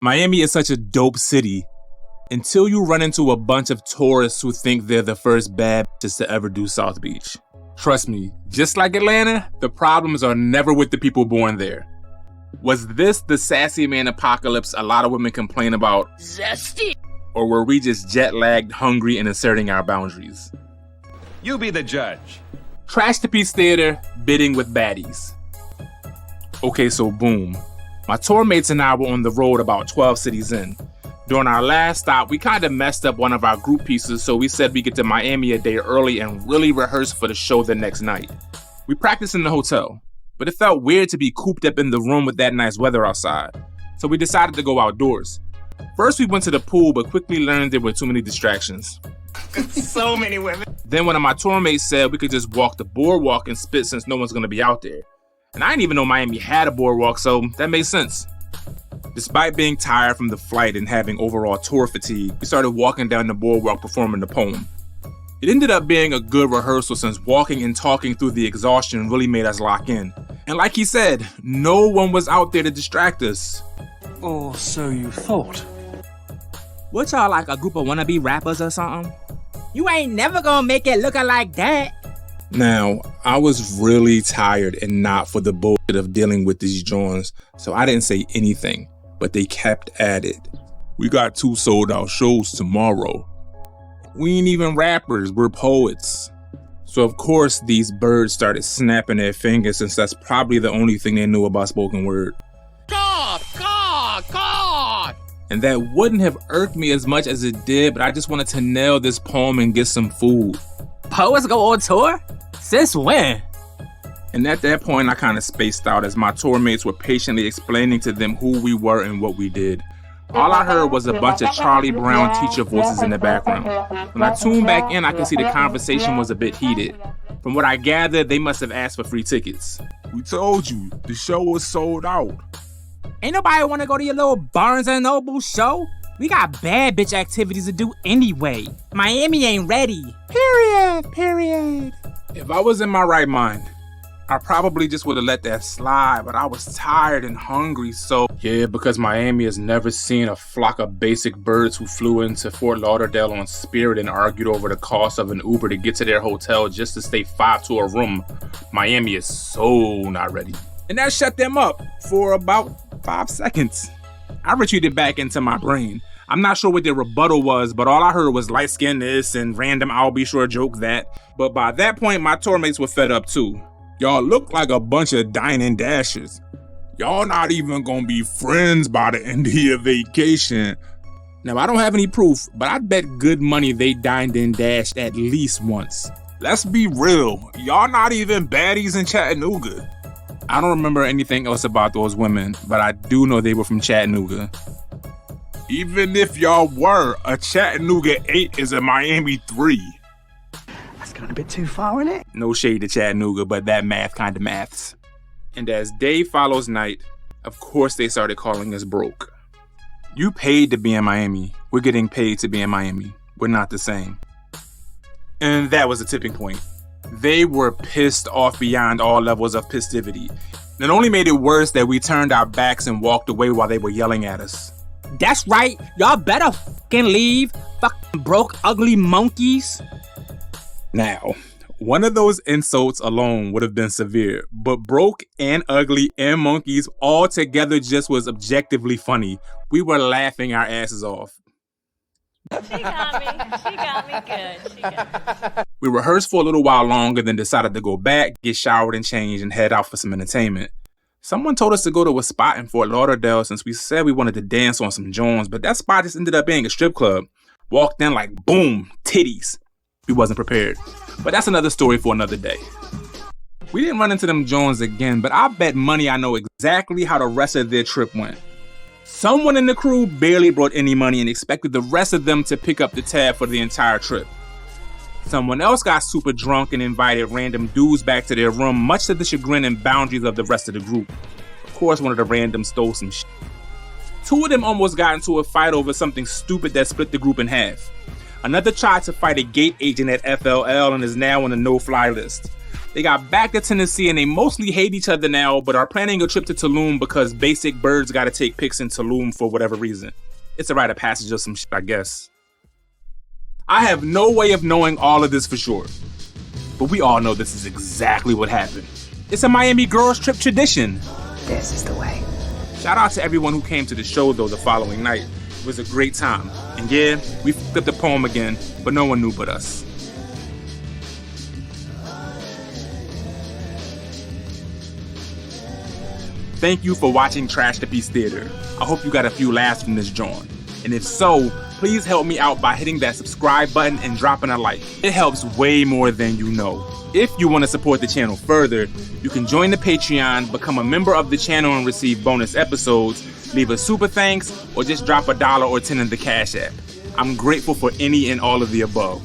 Miami is such a dope city until you run into a bunch of tourists who think they're the first bad bitches to ever do South Beach. Trust me, just like Atlanta, the problems are never with the people born there. Was this the sassy man apocalypse a lot of women complain about? Zesty! Or were we just jet-lagged, hungry, and asserting our boundaries? You be the judge. Trash to Peace Theater, bidding with baddies. Okay, so boom. My tour mates and I were on the road about 12 cities in. During our last stop, we kind of messed up one of our group pieces, so we said we get to Miami a day early and really rehearse for the show the next night. We practiced in the hotel, but it felt weird to be cooped up in the room with that nice weather outside, so we decided to go outdoors. First, we went to the pool, but quickly learned there were too many distractions. So many women. Then one of my tour mates said we could just walk the boardwalk and spit since no one's gonna be out there. And I didn't even know Miami had a boardwalk, so that made sense. Despite being tired from the flight and having overall tour fatigue, we started walking down the boardwalk performing the poem. It ended up being a good rehearsal since walking and talking through the exhaustion really made us lock in. And like he said, no one was out there to distract us. Or so you thought. What y'all, like a group of wannabe rappers or something? You ain't never gonna make it looking like that. Now, I was really tired and not for the bullshit of dealing with these Jawns, so I didn't say anything, but they kept at it. We got 2 sold out shows tomorrow. We ain't even rappers, we're poets. So of course these birds started snapping their fingers since that's probably the only thing they knew about spoken word. God! God! God! And that wouldn't have irked me as much as it did, but I just wanted to nail this poem and get some food. Poets go on tour? Since when? And at that point, I kind of spaced out as my tour mates were patiently explaining to them who we were and what we did. All I heard was a bunch of Charlie Brown teacher voices in the background. When I tuned back in, I could see the conversation was a bit heated. From what I gathered, they must have asked for free tickets. We told you, the show was sold out. Ain't nobody wanna go to your little Barnes & Noble show? We got bad bitch activities to do anyway. Miami ain't ready. Period. If I was in my right mind, I probably just would have let that slide, but I was tired and hungry, so yeah, because Miami has never seen a flock of basic birds who flew into Fort Lauderdale on Spirit and argued over the cost of an Uber to get to their hotel just to stay 5 to a room. Miami is so not ready. And that shut them up for about 5 seconds. I retreated back into my brain. I'm not sure what their rebuttal was, but all I heard was light skin this and random I'll be sure joke that. But by that point, my tour mates were fed up too. Y'all look like a bunch of dining dashers. Y'all not even gonna be friends by the end of your vacation. Now, I don't have any proof, but I bet good money they dined and dashed at least once. Let's be real, y'all not even baddies in Chattanooga. I don't remember anything else about those women, but I do know they were from Chattanooga. Even if y'all were, a Chattanooga 8 is a Miami 3. That's going a bit too far, isn't it? No shade to Chattanooga, but that math kind of maths. And as day follows night, of course they started calling us broke. You paid to be in Miami. We're getting paid to be in Miami. We're not the same. And that was a tipping point. They were pissed off beyond all levels of pistivity. It only made it worse that we turned our backs and walked away while they were yelling at us. That's right, y'all better fucking leave, fucking broke, ugly monkeys. Now, one of those insults alone would have been severe, but broke and ugly and monkeys all together just was objectively funny. We were laughing our asses off. She got me good. She got me. We rehearsed for a little while longer, then decided to go back, get showered and changed, and head out for some entertainment. Someone told us to go to a spot in Fort Lauderdale since we said we wanted to dance on some Jawns, but that spot just ended up being a strip club. Walked in like, boom, titties. We wasn't prepared. But that's another story for another day. We didn't run into them Jawns again, but I bet money I know exactly how the rest of their trip went. Someone in the crew barely brought any money and expected the rest of them to pick up the tab for the entire trip. Someone else got super drunk and invited random dudes back to their room, much to the chagrin and boundaries of the rest of the group. Of course, one of the randoms stole some shit. 2 of them almost got into a fight over something stupid that split the group in half. Another tried to fight a gate agent at FLL and is now on the no-fly list. They got back to Tennessee and they mostly hate each other now, but are planning a trip to Tulum because basic birds gotta take pics in Tulum for whatever reason. It's a rite of passage or some shit, I guess. I have no way of knowing all of this for sure, but we all know this is exactly what happened. It's a Miami girls trip tradition. This is the way. Shout out to everyone who came to the show though the following night. It was a great time. And yeah, we flipped the poem again, but no one knew but us. Thank you for watching Trash the Piece Theater. I hope you got a few laughs from this joint. And if so, please help me out by hitting that subscribe button and dropping a like. It helps way more than you know. If you want to support the channel further, you can join the Patreon, become a member of the channel and receive bonus episodes, leave a super thanks, or just drop $1 or $10 in the Cash App. I'm grateful for any and all of the above.